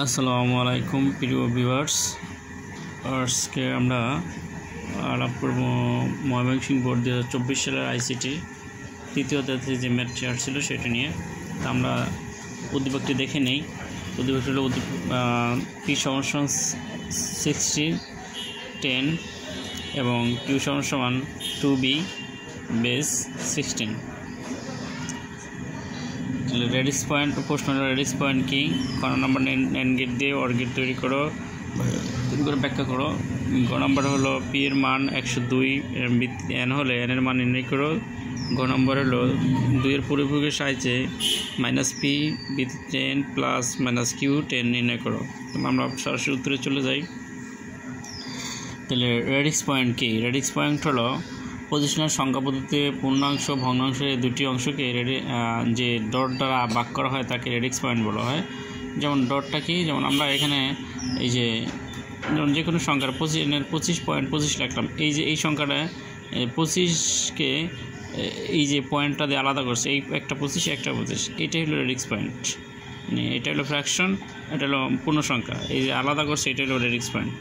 আসসালামু আলাইকুম প্রিয় ভিউয়ার্স। আজকে আমরা আলাপ করব ময়মনসিংহ বোর্ড 2024 সালের আইসিটি তৃতীয় অধ্যায়ে যে ম্যাথ চেয়ার ছিল সেটা নিয়ে। তা আমরা উদ্দীপকটি দেখে নেই। উদ্দীপকটি হলো P = 60 10 এবং Q = 2B base 16। Radix point প্রশ্ন রেডিক্স পয়েন্ট কি? ক নম্বর NAND গেট দিয়ে OR গেট তৈরি করে ব্যাখ্যা করো। গ নম্বর হলো P এর মান 102, N হলে N এর মান নির্ণয় করো। গ নম্বর হলো 2 এর পরিভোগের সাহায্যে -P (10 + -Q 10) নির্ণয় করো। আমরা সরাসরি উত্তরে চলে যাই। তাহলে রেডিক্স পয়েন্ট কি? রেডিক্স পয়েন্ট হলো পজিশনের সংখ্যা পদ্ধতিতে পূর্ণাংশ ভগ্নাংশের দুটি অংশকে যে ডট দ্বারা ভাগ করা হয় তাকে রেডিক্স পয়েন্ট বলা হয়। যেমন ডটটা কি? যেমন আমরা এখানে এই যে যে কোনো সংখ্যার 25.25 লিখলাম, এই যে এই সংখ্যাটা 25কে এই যে পয়েন্টটা দিয়ে আলাদা করছে, এই একটা 25 একটা 25, এটাই হলো রেডিক্স পয়েন্ট। মানে এটা হলো ফ্র্যাকশন, এটা হলো পূর্ণ সংখ্যা, এই যে আলাদা করছে এটা হলো রেডিক্স পয়েন্ট।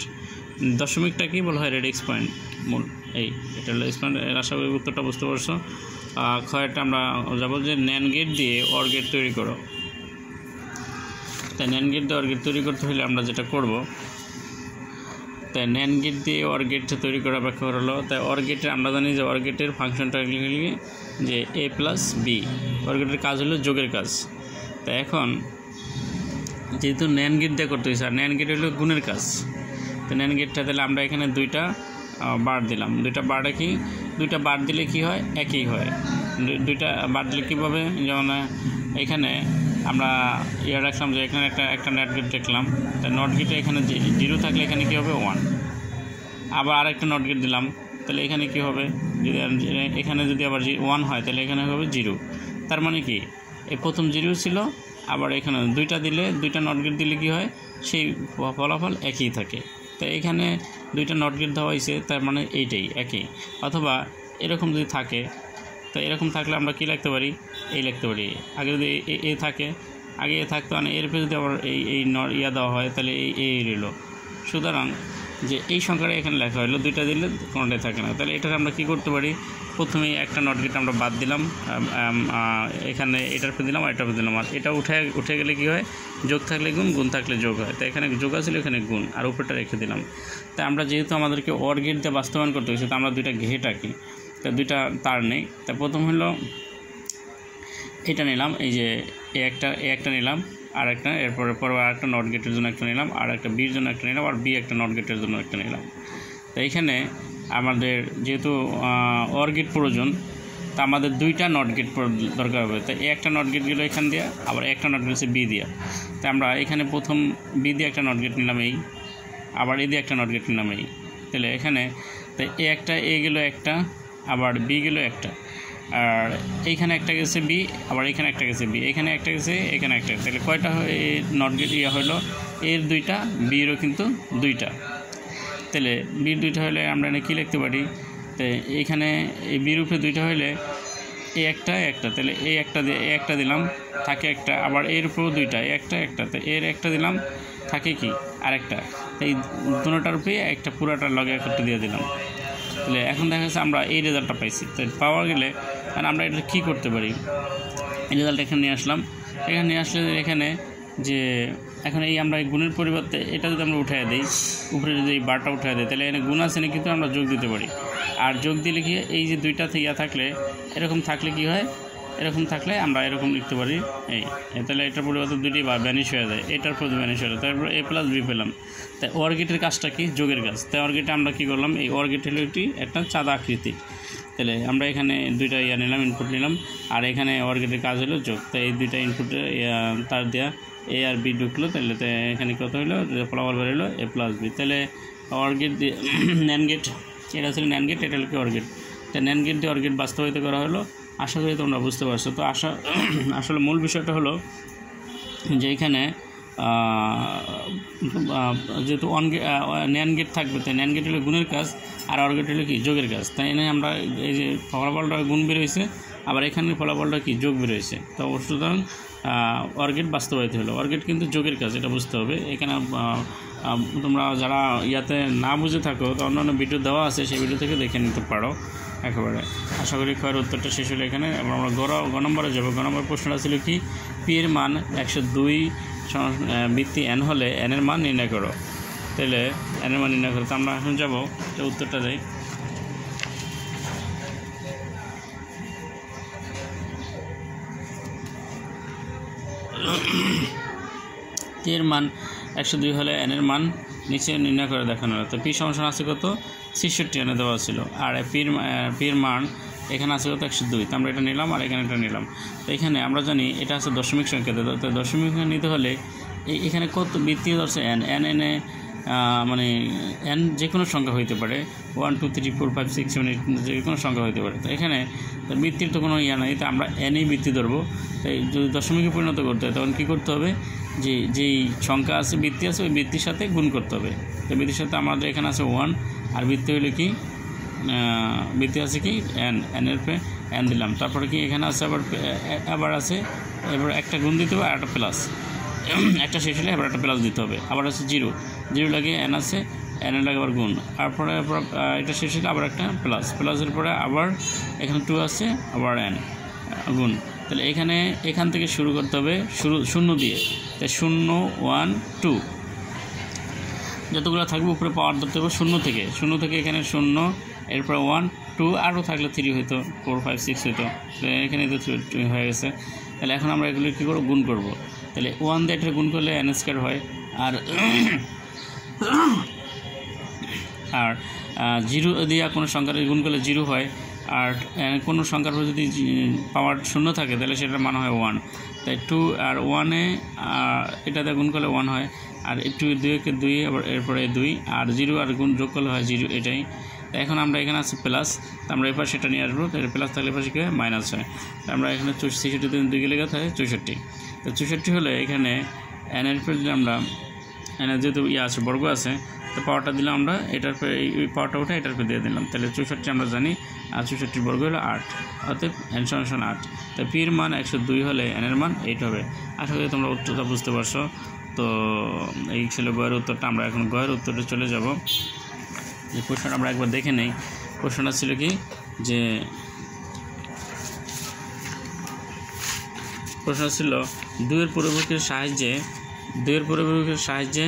দশমিকটা কি বলা হয়? রেডিক্স পয়েন্ট মূল। এটা হলো এক্সপ্যান্ড। এর আশা করি উত্তরটা বুঝতে পারছো। ক্ষয়টা আমরা যাবো যে NAND গেট দিয়ে OR গেট তৈরি করো। তাই NAND গেট দিয়ে OR গেট তৈরি করতে হলে আমরা যেটা করব, তাই NAND গেট দিয়ে OR গেট তৈরি করা ব্যাখ্যা হলো। তাই OR গেটের আমরা জানি যে OR গেটের ফাংশনটা লিখে যে A + B। OR গেটের কাজ হলো যোগের কাজ। তাই এখন যেহেতু NAND গেট দিয়ে করতে হয়েছে আর NAND গেট হলো গুণের কাজ, তো NAND গেটটা তাহলে আমরা এখানে দুইটা বার দিলাম। দুইটা বারটা কি? দুইটা বার দিলে কি হয়? একই হয়। দুইটা বার দিলে কীভাবে? যেমন এখানে আমরা রাখলাম যে এখানে একটা NAND গেট দেখলাম, তাই NOT গেটে এখানে 0 থাকলে এখানে কী হবে? 1। আবার আরেকটা NOT গেট দিলাম, তাহলে এখানে কি হবে? যদি এখানে যদি আবার 1 হয় তাহলে এখানে হবে 0। তার মানে কি এই প্রথম 0 ছিল, আবার এখানে দুইটা NOT গেট দিলে কি হয়? সেই ফলাফল একই থাকে। তাই এখানে দুইটা NOT গেট দেওয়া হয়েছে, তার মানে এইটাই একই। অথবা এরকম যদি থাকে, তো এরকম থাকলে আমরা কি লিখতে পারি? এই লিখতে পারি। আগে যদি এ থাকে, আগে এ থাকতো, মানে এর উপরে যদি আবার এই দেওয়া হয় তাহলে এই রইল। সুতরাং যে এই সংখ্যাটা এখানে লেখা হলো, দুইটা দিলে কোনোটাই থাকে না। তাহলে এটাকে আমরা কি করতে পারি? প্রথমেই একটা NOT গেট আমরা বাদ দিলাম, এখানে এটার উপরে দিলাম আর এটার উপরে দিলাম, আর এটা উঠে গেলে কি হয়? যোগ থাকলে গুণ, গুণ থাকলে যোগ হয়। তাই এখানে যোগ আছে, এখানে গুণ, আর উপরটা রেখে দিলাম। তাই আমরা যেহেতু আমাদেরকে OR গেট দিয়ে বাস্তবায়ন করতে হয়েছে, তো আমরা দুইটা ঘেট আঁকি। তা দুইটা তার নেই। তা প্রথম হলো এটা নিলাম, এই যে একটা নিলাম, আর একটা এরপরে আর একটা NOT গেটের জন্য একটা নিলাম, আর একটা বির জন্য একটা নিলাম, আর বি একটা NOT গেটের জন্য একটা নিলাম। তো এইখানে আমাদের যেহেতু OR গেট প্রয়োজন, তা আমাদের দুইটা NOT গেট দরকার হবে। তাই একটা NOT গেট গেলো এখান দিয়ে, আবার একটা NOT গেছে বি দিয়া। তাই আমরা এখানে প্রথম বি দিয়ে একটা NOT গেট নিলাম, এই আবার এ দিয়ে একটা NOT গেট নিলাম, এই। তাহলে এখানে তাই এ গেল একটা, আবার বি গেল একটা, আর এইখানে একটা গেছে বি, আবার এখানে একটা গেছে বি, এখানে একটা গেছে, এখানে একটা। তাহলে কয়টা NOT গেট হলো? এর দুইটা, বিরও কিন্তু দুইটা। তাহলে বির দুইটা হলে আমরা কী লিখতে পারি? তো এইখানে এই বির উপরে দুইটা হলে একটা, তাহলে একটা দিলাম, থাকে একটা, আবার এর উপরেও দুইটা, একটা, তো এর একটা দিলাম, থাকে কি? আরেকটা। এই দুটোটার উপরে একটা পুরাটার লগে একটা দিয়ে দিলাম। তাহলে এখন দেখা যাচ্ছে আমরা এই রেজাল্টটা পাইছি। তো পাওয়া গেলে আর আমরা এটা কী করতে পারি? এই রেজাল্ট এখানে নিয়ে আসলাম। এখানে নিয়ে আসলে এখানে যে এখন এই আমরা এই গুণের পরিবর্তে এটা যদি আমরা উঠাই দিই, উপরে যদি এই বারটা উঠাই দিই, তাহলে এখানে গুণ আছে না, কিন্তু আমরা যোগ দিতে পারি। আর যোগ দিলে কি এই যে দুইটা থেকে থাকলে এরকম থাকলে কি হয়? এরকম থাকলে আমরা এরকম লিখতে পারি এই। তাহলে এটার পরিবর্তে দুটি বা ভ্যানিশ হয়ে যায়, এটার পর ভ্যানিশ হয়ে যায়, তারপর A + B পেলাম। তাই OR গেটের কাজটা কি? যোগের কাজ। তাই OR গেটে আমরা কী করলাম? এই OR গেট হলো একটা চাঁদা আকৃতি। তাহলে আমরা এখানে দুইটা নিলাম, ইনপুট নিলাম, আর এখানে OR গেটের কাজ হলো যোগ। তাই এই দুইটা ইনপুটে তার দেওয়া A আর B ঢুকলো, তাহলে এখানে কত হলো? ফলাফল বেরোলো A + B। তাহলে OR গেট দিয়ে NAND গেট, এটা ছিল NAND গেট, এটা হলো কি OR গেট। তাই NAND গেট দিয়ে OR গেট বাস্তবায়িত করা হলো। আশা করি তোমরা বুঝতে পারছো। তো আসলে মূল বিষয়টা হলো যে এখানে যেহেতু NAND গেট থাকবে, তাই NAND গেট হলো গুণের কাজ, আর OR গেট হলো কি? যোগের কাজ। তাই এনে আমরা এই যে ফলাফলটা গুণ বেরোয়েছে, আবার এখানে ফলাফলটা কি? যোগ বেরোয়েছে। তো সুতরাং অর গেট বাস্তবায়িত হলো। অর গেট কিন্তু যোগের কাজ, এটা বুঝতে হবে। এখানে তোমরা যারা ইয়াতে না বুঝে থাকো তো অন্যান্য ভিডিও দেওয়া আছে, সেই ভিডিও থেকে দেখে নিতে পারো একেবারে। আশা করি ক্ষয়ের উত্তরটা শেষ হলো এখানে। এবং আমরা গ নম্বরে যাবো। গ নম্বর প্রশ্নটা ছিল কি, পি এর মান 102 বৃত্তি n হলে n এর মান নির্ণয় করো। তাহলে n এর মান নির্ণয় করো। তো আমরা এখন যাবো, উত্তরটা দেই। পি এর মান 102 হলে n এর মান নিচে নির্ণয় করে দেখানো হলো। তো পি সমান আছে কত, 66 এনে দেওয়া ছিল। আর পির মান এখানে আছে কত, 102। তো আমরা এটা নিলাম আর এখানে এটা নিলাম। তো এখানে আমরা জানি এটা আছে দশমিক সংখ্যা। তো দশমিক নিতে হলে এখানে কত বৃত্তি ধরছে n এনে মানে n যে কোনো সংখ্যা হইতে পারে, 1 2 3 4 5 6 7 8 যে কোনো সংখ্যা হইতে পারে। তো এখানে বৃত্তির তো কোনো ইয়া নাই, তো আমরা nই বৃত্তি ধরবো। তাই যদি দশমিকে পরিণত করতে হয় তখন কী করতে হবে, যেই সংখ্যা আছে বৃত্তি আছে ওই বৃত্তির সাথে গুণ করতে হবে। তো বৃত্তির সাথে আমাদের এখানে আছে 1, আর বৃত্তি হলে কি বৃত্তি আছে কি n এর পে n দিলাম। তারপরে কি এখানে আছে আবার আছে, এবার একটা গুণ দিতে হবে আর একটা প্লাস, একটা শেষ হলে আবার একটা প্লাস দিতে হবে। আবার আছে 0 লাগে n আছে, n এর লাগে আবার গুণ, তারপরে এটা শেষ হলে আবার একটা প্লাসের পরে আবার এখানে 2 আছে, আবার n গুণ। তাহলে এখান থেকে শুরু করতে হবে, শূন্য দিয়ে। তাই 0 1 2 যতগুলো থাকবে উপরে পাওয়ার ধরতে হবে শূন্য থেকে এখানে 0, এরপরে 1 2 আরও থাকলে 3 হইতো, 4 5 6 হইতো। এখানে তো 2 হয়ে গেছে। তাহলে এখন আমরা এগুলো কী করবো, গুণ করব। তাহলে 1 দিয়ে এটা গুণ করলে n² হয়, আর 0 দিয়ে কোনো সংখ্যার গুণ করলে 0 হয়। আর কোনো সংখ্যার পর যদি পাওয়ার 0 থাকে তাহলে সেটার মান হয় 1। তাই 2 আর 1-এ এটাতে গুণ করলে 1 হয়, আর 2-কে 2, আবার এরপরে 2, আর 0 আর গুণ যোগ করলে হয় 0, এটাই। তাই এখন আমরা এখানে আছে প্লাস, তো আমরা এবার সেটা নিয়ে আসবো। তাহলে প্লাস থাকলে এবার কী হয়, মাইনাস হয়। তো আমরা এখানে 66 2 গেলে থাকে 64। তো 64 হলে এখানে n এর পর যদি আমরা n এর যেহেতু ইয়ে আছে, বর্গ আছে, তো পাওয়ারটা দিলাম আমরা, এটার পরে এই পাওয়ারটা উঠে এটার পরে দিয়ে দিলাম। তাহলে 64 আমরা জানি, আর 64 বর্গ হলো 8, অর্থাৎ n সমান 8। তাই পি এর মান 102 হলে n এর মান 8 হবে। আশা করি তোমরা উত্তরটা বুঝতে পারছো। তো এই ছিল গয়ের উত্তরটা। আমরা এখন গয়ের উত্তরে চলে যাব। এই প্রশ্নটা আমরা একবার দেখে নেই। প্রশ্নটা ছিল কি, যে প্রশ্ন ছিল 2 এর পরিবর্তের সাহায্যে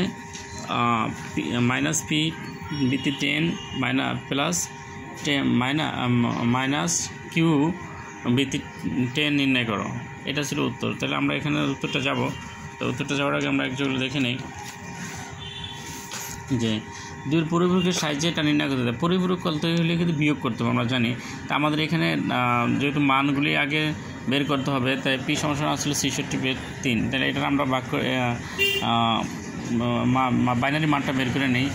মাইনাস পি বৃত্তি 10 প্লাস মাইনাস কিউ বৃত্তি 10 নির্ণয় করো। এটা ছিল উত্তর। তাহলে আমরা এখানে উত্তরটা যাব। তো উত্তরটা যাওয়ার আগে আমরা একটু দেখে নেই যে 2 এর পরিপূরকের সাহায্যে এটা নির্ণয় করতে হবে। পরিপূরক করতে হলে কিন্তু বিয়োগ করতে হবে, আমরা জানি। তা আমাদের এখানে যেহেতু মানগুলি আগে বের করতে হবে, তাই পি সমান আসলে 66/3। তাহলে এটা আমরা ভাগ করে বাইনারি মানটা বের করে নেই।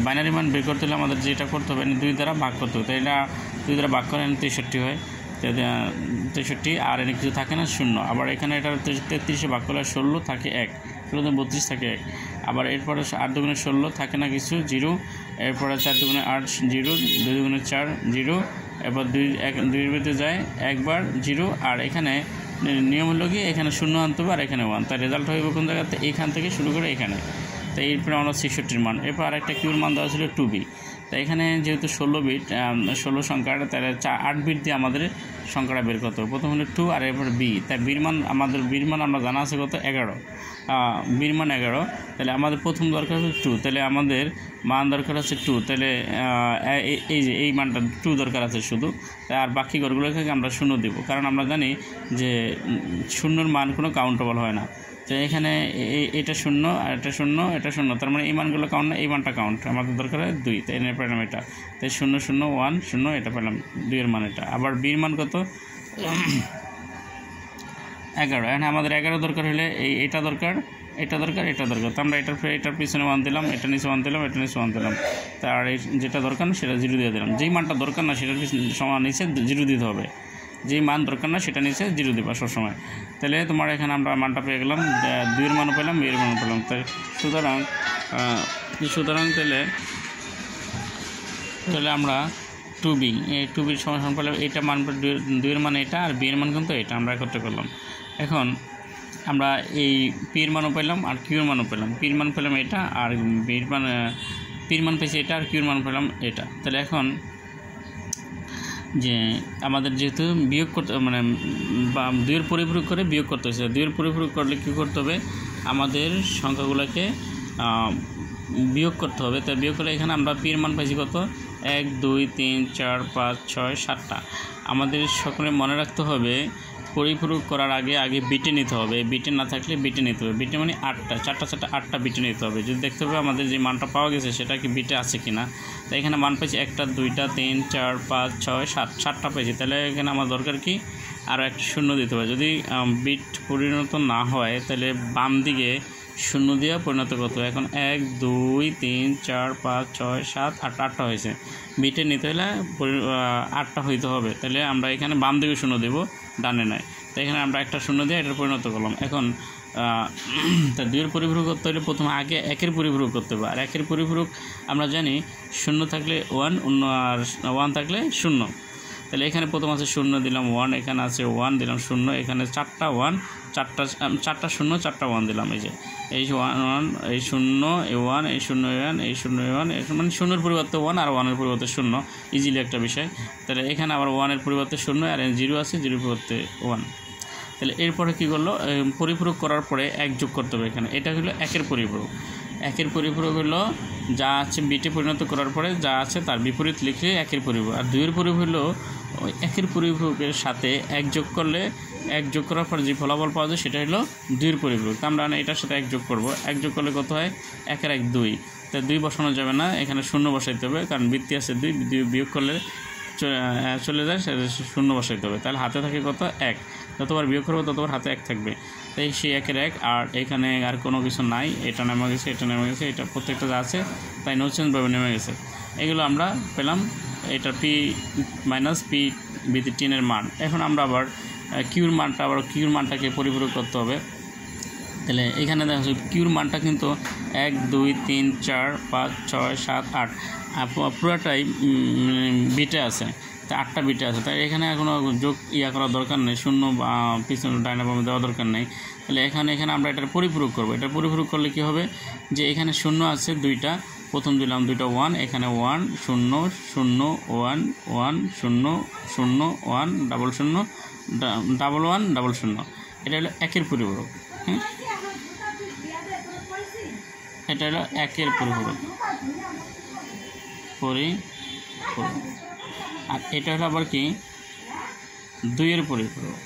বাইনারি মান বের করতে হলে আমাদের যেটা করতে হবে 2 দ্বারা ভাগ করতে হবে। তাই এটা 2 দ্বারা ভাগ করে 63 হয়, 63, আর এখানে কিছু থাকে না 0। আবার এখানে এটা 33-এ ভাগ করলে 16 থাকে 1, 16 32 থাকে 1। আবার এরপরে 8 2 16 থাকে না কিছু 0, এরপরে 4 2 8 0, 2 2 4 0, এরপর 2 এর ভিতরে যায় একবার 0। আর এখানে নিয়ম হলো কি, এখানে 0 আনতে হবে আর এখানে 1। তার রেজাল্ট হইব কোন জায়গাতে, এইখান থেকে শুরু করে এখানে। তাই এরপরে আমরা 66-র মান, এরপর আরেকটা কিউর মান দেওয়া ছিল 2b। তাই এখানে যেহেতু 16 বিট 16 সংখ্যার, তাহলে 8 বিট দিয়ে আমাদের সংখ্যাটা বের করতে হবে। প্রথম হলো 2 আর এরপরে বি। তাই বির মান আমরা জানা আছে কত, 11। বির মান 11। তাহলে আমাদের প্রথম দরকার হচ্ছে 2, তাহলে আমাদের মান দরকার আছে 2। তাহলে এই মানটা 2 দরকার আছে শুধু। আর বাকি ঘরগুলোকে আমরা 0 দেব, কারণ আমরা জানি যে 0-র মান কোনো কাউন্টেবল হয় না। তো এখানে এটা 0 আর এটা 0, এটা 0, তার মানে এই মানগুলো কাউন্ট না, এই মানটা কাউন্ট। আমাদের দরকার হয় 2, তাই এনে পেলাম এটা। তাই 0 0 1 0, এটা পেলাম 2 এর মান এটা। আবার বির মান কত, 11। এখানে আমাদের 11 দরকার হলে এটা দরকার, এটা দরকার, এটা দরকার। তো আমরা এটার পিছনে 1 দিলাম, এটা নিচে 1 দিলাম, এটা নিচে 1 দিলাম। তার যেটা দরকার না সেটা 0 দিয়ে দিলাম। যেই মানটা দরকার না সেটার সমান নিচে 0 দিতে হবে। যেই মান দরকার না সেটা নিচে 0 দিবা সবসময়। তাহলে তোমার এখানে আমরা মানটা পেয়ে গেলাম, 2 এর মানও পেলাম, 2 এর মানও পেলাম। তাই সুতরাং তাহলে আমরা 2b সমান পেলাম। এটা মান 2 এর মান এটা, আর b এর মান কিন্তু এটা আমরা একত্র করলাম। এখন আমরা এই পির মানও পেলাম আর কিউর মানও পেলাম। পির মান পেলাম এটা, আর পির মান পেয়েছি এটা, আর কিউর মান পেলাম এটা। তাহলে এখন যে আমাদের যেহেতু বিয়োগ করতে মানে দুইয়ের পরিপূরক করে বিয়োগ করতে হয়েছে, দুইয়ের পরিপূরক করলে কী করতে হবে, আমাদের সংখ্যাগুলোকে বিয়োগ করতে হবে। তাই বিয়োগ করলে এখানে আমরা পির মান পাইছি কত, 1 2 3 4 5 6 7টা। আমাদের সকলে মনে রাখতে হবে পরিপূরক করার আগে বিটে নিতে হবে। বিটে না থাকলে বিটে নিতে হবে। বিটে মানে 8টা, 4টা 4টা 8টা বিটে নিতে হবে। যদি দেখতে হবে আমাদের যে মানটা পাওয়া গেছে সেটা কি বিটে আছে কিনা। তাই এখানে মান পাইছি 1টা 2টা 3 4 5 6 7, 7টা পাইছি। তাহলে এখানে আমার দরকার কি, আরও একটা শূন্য দিতে হবে। যদি বিট পরিণত না হয় তাহলে বাম দিকে শূন্য দিয়ে পরিণত করতে হবে। এখন 1 2 3 4 5 6 7 8, 8টা হয়েছে। বিটে নিতে হলে 8টা হইতে হবে। তাহলে আমরা এখানে বাম দিকে শূন্য দেব, ডানে নয়। তো এখানে আমরা একটা শূন্য দিয়ে এটার পরিণত করলাম। এখন তা দুইয়ের পরিপূরক করতে হলে প্রথমে আগে একের পরিপূরক করতে হবে। আর একের পরিপূরক আমরা জানি শূন্য থাকলে 1, অন্য আর 1 থাকলে 0। তাহলে এখানে প্রথম আছে 0 দিলাম 1, এখানে আছে 1 দিলাম 0, এখানে 4টা 1, 4টা 0, 4টা 1 দিলাম। এই যে এই 1 এই 0 এই 1 এই 0 1 এই 0 1, মানে 0-এর পরিবর্তে 1 আর 1-এর পরিবর্তে 0, ইজিলি একটা বিষয়। তাহলে এখানে আবার 1-এর পরিবর্তে 0 আর 0 আছে, 0-এর পরিবর্তে 1। তাহলে এরপরে কী করলো, পরিপূরক করার পরে 1 যোগ করতে হবে। এখানে এটা হলো একের পরিপূরক। একের পরিপূরক হলো যা আছে বিটে পরিণত করার পরে যা আছে তার বিপরীত লিখলে একের পরিপূরক। আর দুইয়ের পরিপূরক হলো ওই একের পরিপূরকের সাথে 1 যোগ করলে, 1 যোগ করার পর যে ফলাফল পাওয়া যায় সেটা হলো দুইয়ের পরিপূরক। তো আমরা এটার সাথে 1 যোগ করব। 1 যোগ করলে কত হয়, 1 আর 1 2। তাই 2 বসানো যাবে না, এখানে 0 বসাইতে হবে, কারণ বৃত্তি আছে 2, বিয়োগ করলে চলে যায়, সেটা 0 বসাইতে হবে। তাহলে হাতে থাকে কত, 1। যতবার বিয়োগ করবো ততবার হাতে 1 থাকবে। তাই সেই 1 এর 1, আর এখানে আর কোনো কিছু নাই, এটা নেমে গেছে, এটা নেমে গেছে, এটা প্রত্যেকটা যা আছে তাই নো চেঞ্জভাবে নেমে গেছে। এগুলো আমরা পেলাম এটা পি মাইনাস পি বিতি 10 মান। এখন আমরা আবার কিউর মানটাকে পরিপূরক করতে হবে। তাহলে এখানে দেখা যাচ্ছে কিউর মানটা কিন্তু 1 2 3 4 5 6 7 8 পুরোটাই বিটে আছে। তা 8টা বিটে আছে। তাই এখানে কোনো যোগ করার দরকার নেই, শূন্য পিছনে ডাইনে বামে দেওয়া দরকার নেই। তাহলে এখানে আমরা এটার পরিপূরক করবো। এটা পরিপূরক করলে কী হবে, যে এখানে শূন্য আছে 2টা, প্রথম দিলাম 2টা 1, এখানে 1 0 0 1 1 0 0 1 0 0 1 1 0 0। এটা হলো একের পরিপূরক। হ্যাঁ, এটা হলো একের পরিপূরক। আর এটা হলো আবার কি, দুইয়ের পরিপূরক।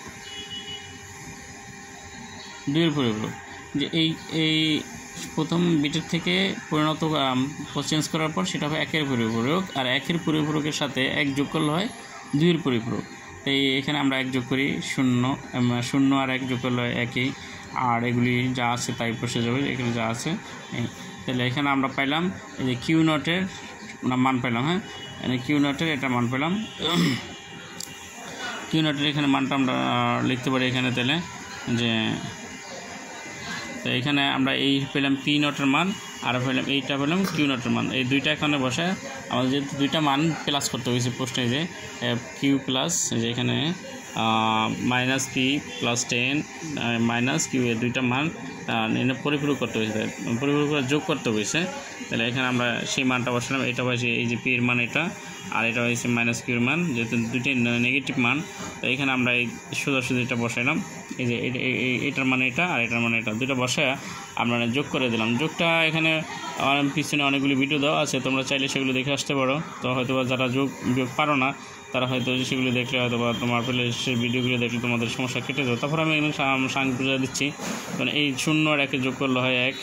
যে এই প্রথম বিটের থেকে পরিণত চেঞ্জ করার পর সেটা হবে একের পরিপূরক। আর একের পরিপূরকের সাথে 1 যোগ করলে হয় দুইয়ের পরিপূরক। তাই এখানে আমরা 1 যোগ করি 0 আর 1 যোগ করলে হয় 1ই। আর এগুলি যা আছে তাই বসে যাবে, এখানে যা আছে। তাহলে এখানে আমরা পাইলাম এই যে কিউ নটের মান পেলাম। হ্যাঁ, কিউ নটের এটা মান পেলাম। কিউ নটের এখানে মানটা আমরা লিখতে পারি এখানে। তাহলে যে তো এখানে আমরা এই পেলাম পি নটের মান, আর পেলাম এইটা পেলাম কিউ নটের মান। এই দুইটা এখানে বসে আমাদের যেহেতু দুইটা মান প্লাস করতে হয়েছে প্রশ্নে, যে কিউ প্লাস যে এখানে minus P plus 10 minus Q, এর দুইটা মান পরিপূরক করতে হয়েছে, পরিপূরক করে যোগ করতে হয়েছে। তাহলে এখানে আমরা সেই মানটা বসালাম। এটা হয়েছে এই যে পি এর মান এটা, আর এটা হয়েছে মাইনাস কিউর মান, যেহেতু দুইটাই নেগেটিভ মান। তো এখানে আমরা এই সোজাসুজি এটা বসাইলাম। এই যে এটার মানে এটা আর এটার মানে এটা, দুটো বসায় আমরা যোগ করে দিলাম। যোগটা এখানে পিছনে অনেকগুলি ভিডিও দেওয়া আছে, তোমরা চাইলে সেগুলো দেখে আসতে পারো। তো হয়তো যারা যোগ পারো না তারা হয়তো সেগুলো দেখলে হয়তো বা তোমার পেলে সেই ভিডিওগুলো দেখলে তোমাদের সমস্যা কেটে যাবে। তারপর আমি এখানে সাং বুঝা দিচ্ছি। মানে এই 0 আর 1 যোগ করলে হয় 1,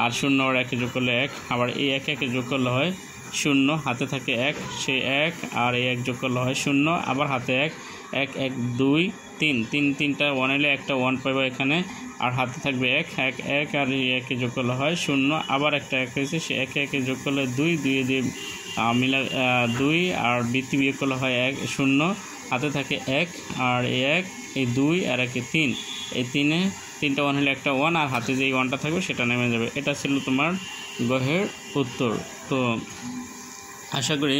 আর 0 আর 1 যোগ করলে 1, আবার এই 1 যোগ করলে হয় 0, হাতে থাকে 1, সেই 1 আর এই 1 যোগ করলে হয় 0, আবার হাতে 1 1 1 2 3 তিনটা 1 এলে একটা 1 পাইব এখানে, আর হাতে থাকবে 1 1 1 আর এই 1 যোগ করলে হয় 0, আবার একটা 1 হয়েছে, সে 1 যোগ করলে 2 2 মিলা 2, আর বৃত্তি বিয়োগ করলে হয় 1 0, হাতে থাকে 1 আর এই 1 এই 2 আর 1 3, এই 3টা 1 হলে একটা 1, আর হাতে যেই 1টা থাকবে সেটা নেমে যাবে। এটা ছিল তোমার গহের উত্তর। তো আশা করি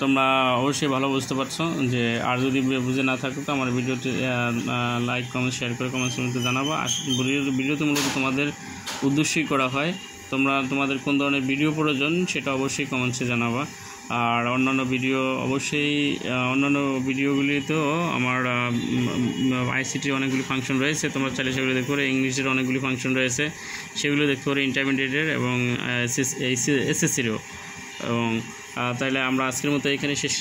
তোমরা অবশ্যই ভালো বুঝতে পারছো যে আর যদি বুঝে না থাকো তো আমার ভিডিওটি লাইক কমেন্ট শেয়ার করে কমেন্টস মধ্যে জানাবো। আর ভিডিওটি মূলত তোমাদের উদ্দেশ্যই করা হয়, তোমাদের কোন ধরনের ভিডিও প্রয়োজন সেটা অবশ্যই কমেন্টসে জানাবা। আর অন্যান্য ভিডিওগুলিতেও আমার আইসিটির অনেকগুলি ফাংশন রয়েছে, তোমরা চাইলে সেগুলো দেখতে পারো। ইংলিশের অনেকগুলি ফাংশন রয়েছে, সেগুলো দেখতে পারো, ইন্টারমিডিয়েটের এবং এসএসসিরও। এবং তাইলে আমরা আজকের মতো এখানে শেষ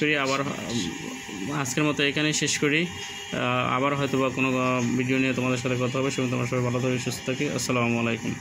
করি। আবার হয়তো বা কোনো ভিডিও নিয়ে তোমাদের সাথে কথা হবে। সেজন্য তোমরা সবাই ভালো থাকবে, সুস্থ থাকি। আসসালামু আলাইকুম।